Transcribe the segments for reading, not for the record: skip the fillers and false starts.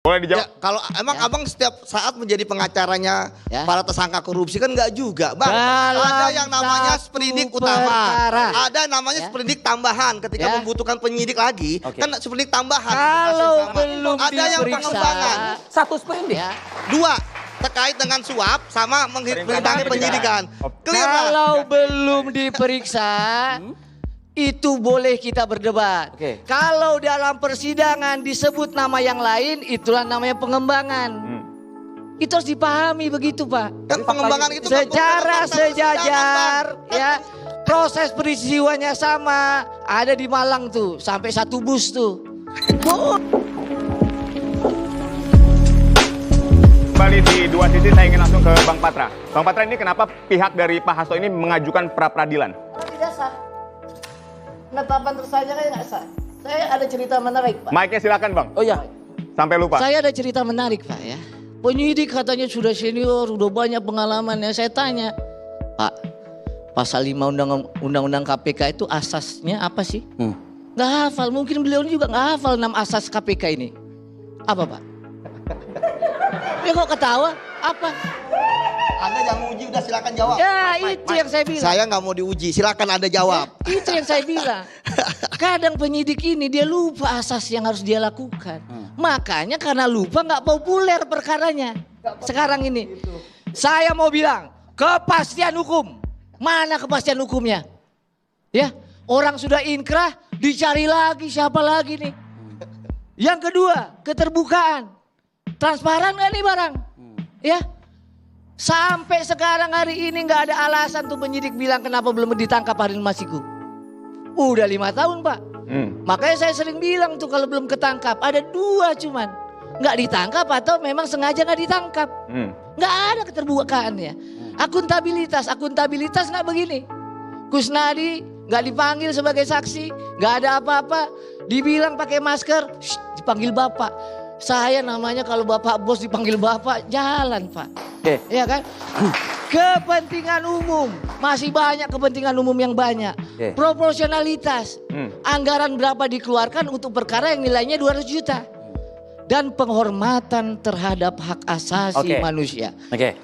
Boleh dijawab? Ya, kalau emang abang setiap saat menjadi pengacaranya para tersangka korupsi kan enggak juga, bang. Ada yang namanya sprindik utama, ada namanya sprindik tambahan ketika membutuhkan penyidik lagi, kan sprindik tambahan. Kalau belum ada yang pengembangan, satu sprindik. dua terkait dengan suap sama mengimbangi penyidikan. Kalau belum diperiksa, itu boleh kita berdebat. Kalau dalam persidangan disebut nama yang lain, itulah namanya pengembangan. Itu harus dipahami begitu, Pak. Kan pengembangan itu secara sejajar, ya. Proses peristiwanya sama. Ada di Malang tuh, sampai 1 bus tuh. Kembali di Dua Sisi, saya ingin langsung ke Bang Patra. Bang Patra, ini kenapa pihak dari Pak Hasto ini mengajukan pra-peradilan? Tidak sah. Penetapan tersangka kan nggak sah. Saya ada cerita menarik, Pak. Mic-nya silakan, Bang. Oh ya. Sampai lupa. Saya ada cerita menarik, Pak, ya. Penyidik katanya sudah senior, sudah banyak pengalaman ya. Saya tanya, Pak, pasal 5 Undang-Undang KPK itu asasnya apa sih? Nggak hafal, mungkin beliau juga nggak hafal 6 asas KPK ini. Apa, Pak? Ya kok ketawa? Apa? Anda yang uji udah silakan jawab. Ya itu yang saya bilang. Saya nggak mau diuji, silakan Anda jawab. Itu yang saya bilang. Kadang penyidik ini dia lupa asas yang harus dia lakukan. Makanya karena lupa nggak populer perkaranya. Sekarang ini. Saya mau bilang, kepastian hukum. Mana kepastian hukumnya? Ya, orang sudah inkrah, dicari lagi siapa lagi nih. Yang kedua, keterbukaan. Transparan nggak nih barang? Ya. Sampai sekarang hari ini nggak ada alasan tuh penyidik bilang kenapa belum ditangkap Harun Masiku. Udah 5 tahun, Pak. Makanya saya sering bilang tuh kalau belum ketangkap ada 2 cuman. Nggak ditangkap atau memang sengaja nggak ditangkap. Nggak ada keterbukaannya. Akuntabilitas nggak begini. Kusnadi nggak dipanggil sebagai saksi, nggak ada apa-apa. Dibilang pakai masker, dipanggil bapak. Saya namanya kalau bapak bos dipanggil bapak, jalan, Pak. Iya kan? Kepentingan umum, masih banyak kepentingan umum yang banyak. Proporsionalitas, anggaran berapa dikeluarkan untuk perkara yang nilainya 200 juta. Dan penghormatan terhadap hak asasi manusia.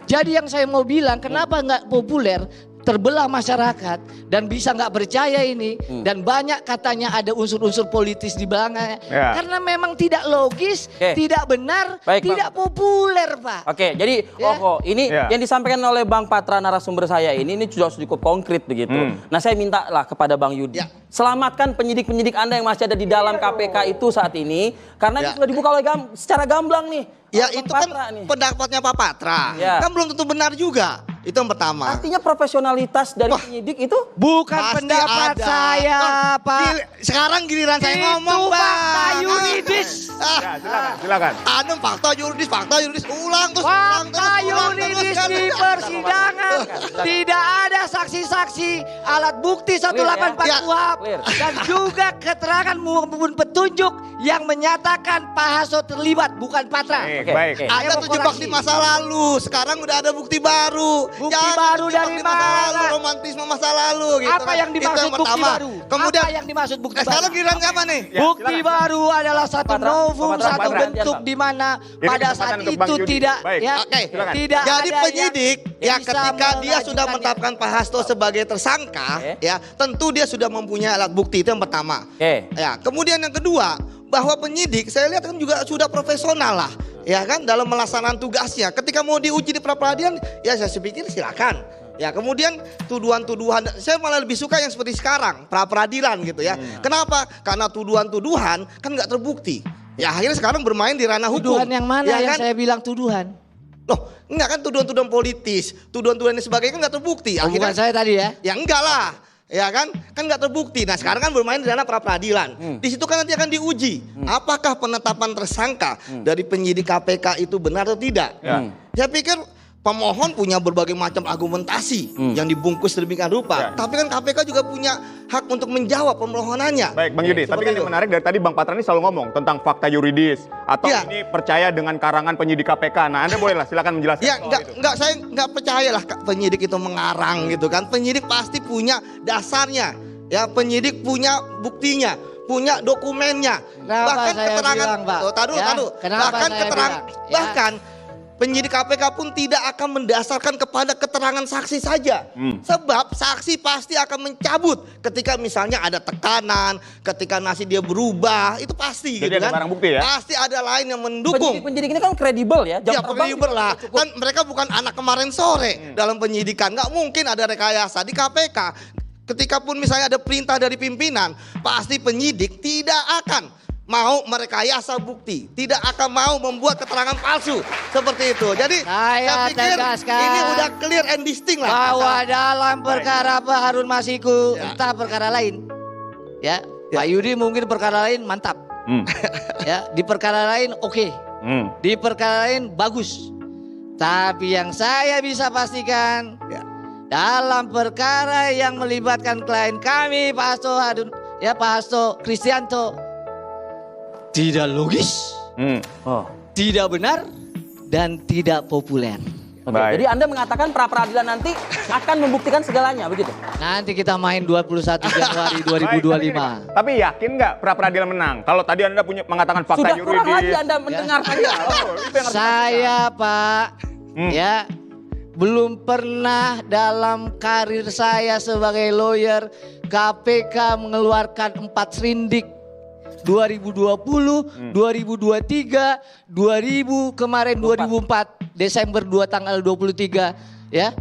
Jadi yang saya mau bilang, kenapa nggak populer? Terbelah masyarakat dan bisa nggak percaya ini dan banyak katanya ada unsur-unsur politis di belakangnya karena memang tidak logis, tidak benar, tidak populer, Pak. Jadi ini yang disampaikan oleh Bang Patra narasumber saya ini sudah cukup konkret begitu. Nah, saya minta lah kepada Bang Yudi, selamatkan penyidik-penyidik Anda yang masih ada di dalam KPK itu saat ini karena ini sudah dibuka oleh secara gamblang nih. Ya itu kan pendapatnya Pak Patra, kan belum tentu benar juga. Itu yang pertama. Artinya profesionalitas dari penyidik itu bukan pendapat saya, Pak. Sekarang giliran saya ngomong, Bang. Fakta yuridis. Silakan. Ada fakta yuridis, ulang terus. Fakta yuridis di persidangan. Tidak ada saksi-saksi, alat bukti 184 KUHP dan juga keterangan maupun petunjuk yang menyatakan Pak Hasto terlibat, bukan Patra. Baik. Anda terjebak di masa lalu, sekarang udah ada bukti baru. Bukti baru dari mana? Romantisme masa lalu gitu. Apa yang dimaksud bukti baru? Kemudian apa yang dimaksud bukti baru? sekarang giliran siapa nih? Bukti baru adalah satu novum, satu bentuk di mana pada saat itu tidak tidak jadi ada penyidik yang ketika dia sudah menetapkan Pak Hasto sebagai tersangka, tentu dia sudah mempunyai alat bukti, itu yang pertama. Ya, kemudian yang kedua, bahwa penyidik saya lihat kan juga sudah profesional lah. Ya kan dalam melaksanakan tugasnya. Ketika mau diuji di pra-peradilan, ya saya pikir silakan. Ya kemudian tuduhan-tuduhan, saya malah lebih suka yang seperti sekarang pra-peradilan gitu ya. Kenapa? Karena tuduhan-tuduhan kan nggak terbukti. Ya akhirnya sekarang bermain di ranah hukum. Tuduhan yang mana yang saya bilang tuduhan? Loh, enggak kan tuduhan-tuduhan politis, tuduhan-tuduhan dan sebagainya kan nggak terbukti. Bukan saya tadi ya? Ya enggak lah. Ya kan nggak terbukti. Nah sekarang kan bermain di ranah pra-peradilan. Di situ kan nanti akan diuji apakah penetapan tersangka dari penyidik KPK itu benar atau tidak. Saya pikir pemohon punya berbagai macam argumentasi yang dibungkus sedemikian rupa. Tapi kan KPK juga punya hak untuk menjawab permohonannya. Baik, Bang Yudi. Tapi kan yang menarik dari tadi Bang Patra ini selalu ngomong tentang fakta yuridis atau ini percaya dengan karangan penyidik KPK. Nah, Anda bolehlah silakan menjelaskan. Ya, saya nggak percayalah penyidik itu mengarang gitu kan. Penyidik pasti punya dasarnya. Ya, penyidik punya buktinya. punya dokumennya. Kenapa Bahkan saya keterangan bilang, Pak? Kenapa bahkan saya keterangan bilang? bahkan penyidik KPK pun tidak akan mendasarkan kepada keterangan saksi saja. Sebab saksi pasti akan mencabut ketika misalnya ada tekanan, ketika nasi dia berubah, itu pasti. Jadi gitu ada kan. barang bukti ya? Pasti ada lain yang mendukung. Penyidik ini kan kredibel ya. Ya kredibel lah. Kan mereka bukan anak kemarin sore dalam penyidikan. Nggak mungkin ada rekayasa di KPK. Ketika pun misalnya ada perintah dari pimpinan, pasti penyidik tidak akan mau merekayasa bukti, tidak akan mau membuat keterangan palsu seperti itu. Jadi Saya pikir tegaskan ini udah clear and distinct lah. bahwa dalam perkara Pak Harun Masiku, entah perkara lain, ya, Pak Yudi mungkin perkara lain mantap, ya, di perkara lain oke, di perkara lain bagus. Tapi yang saya bisa pastikan, dalam perkara yang melibatkan klien kami, Pak Hasto Harun, ya Pak Hasto Kristianto, tidak logis, tidak benar, dan tidak populer. Oke, jadi Anda mengatakan pra peradilan nanti akan membuktikan segalanya, begitu? Nanti kita main 21 Januari 2025. Tapi yakin nggak pra peradilan menang? Kalau tadi Anda punya mengatakan fakta Sudah kurang lagi yuridis. Anda mendengarkannya. Itu yang harus Saya Pak, ya, belum pernah dalam karir saya sebagai lawyer KPK mengeluarkan 4 sprindik. 2020, 2023, 2000 kemarin 2004 Desember 2 tanggal 23 ya.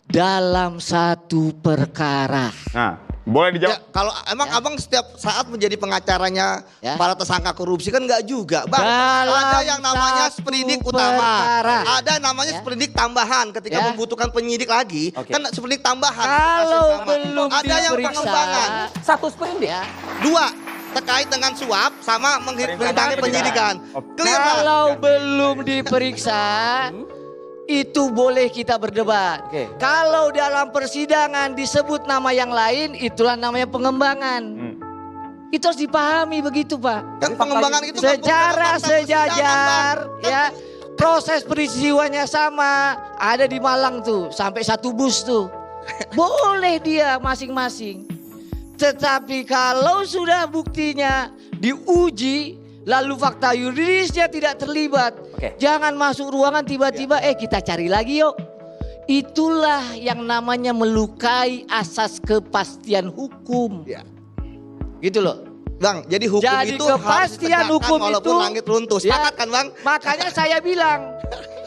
Dalam satu perkara. Nah, boleh dijawab. Ya, kalau emang abang setiap saat menjadi pengacaranya para tersangka korupsi kan nggak juga, Bang. Ada yang namanya sprindik utama, ada namanya sprindik tambahan ketika membutuhkan penyidik lagi, kan sprindik tambahan. Kalau belum ada yang pengembangan. Satu sprindik. Ya. 2 terkait dengan suap sama menghitung penyidikan. Clear, Pak? Kalau belum diperiksa, itu boleh kita berdebat. Kalau dalam persidangan disebut nama yang lain, itulah namanya pengembangan. Itu harus dipahami begitu, Pak. Kan pengembangan itu secara sejajar, ya. Proses peristiwanya sama, ada di Malang tuh, sampai 1 bus tuh. Boleh dia masing-masing. Tetapi kalau sudah buktinya diuji, lalu fakta yuridisnya tidak terlibat, jangan masuk ruangan tiba-tiba, kita cari lagi yuk. Itulah yang namanya melukai asas kepastian hukum. Gitu loh. Bang, jadi hukum itu kepastian harus hukum walaupun itu langit runtuh. Sepakat kan, Bang? Makanya saya bilang,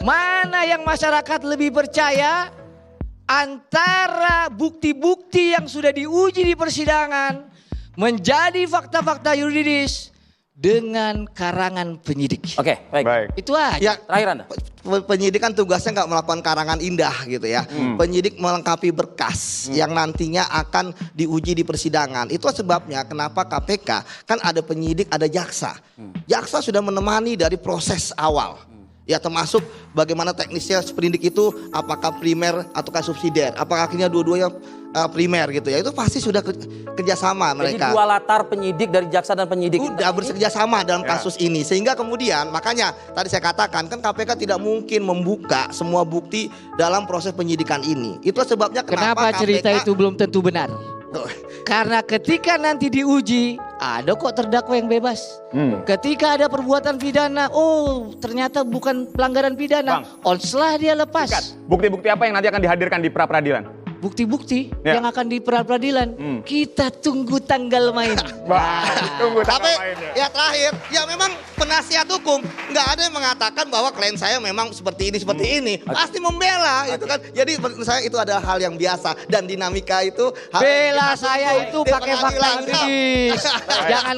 mana yang masyarakat lebih percaya antara bukti-bukti yang sudah diuji di persidangan menjadi fakta-fakta yuridis dengan karangan penyidik. Oke, baik. Itu aja. Ya, terakhir Anda. Penyidik kan tugasnya nggak melakukan karangan indah gitu ya. Penyidik melengkapi berkas yang nantinya akan diuji di persidangan. Itu sebabnya kenapa KPK kan ada penyidik, ada jaksa. Jaksa sudah menemani dari proses awal. Ya termasuk bagaimana teknisnya sprindik itu, apakah primer ataukah subsidiar, apakah akhirnya dua-duanya primer gitu ya. Itu pasti sudah kerjasama mereka. Jadi 2 latar penyidik dari jaksa dan penyidik. Udah bekerja sama dalam kasus ini. Sehingga kemudian makanya tadi saya katakan kan KPK tidak mungkin membuka semua bukti dalam proses penyidikan ini. Itu sebabnya kenapa cerita itu belum tentu benar. Karena ketika nanti diuji, ada kok terdakwa yang bebas. Ketika ada perbuatan pidana, ternyata bukan pelanggaran pidana, onslah dia lepas. Bukti-bukti apa yang nanti akan dihadirkan di pra peradilan? Bukti-bukti yang akan di pra peradilan, kita tunggu tanggal main. Tunggu tanggal Tapi mainnya. ya terakhir, ya memang penasihat hukum nggak ada yang mengatakan bahwa klien saya memang seperti ini, pasti membela itu kan. Jadi menurut saya itu adalah hal yang biasa dan dinamika itu. Bela saya itu pakai fakta pengadilan. yuridis. Jangan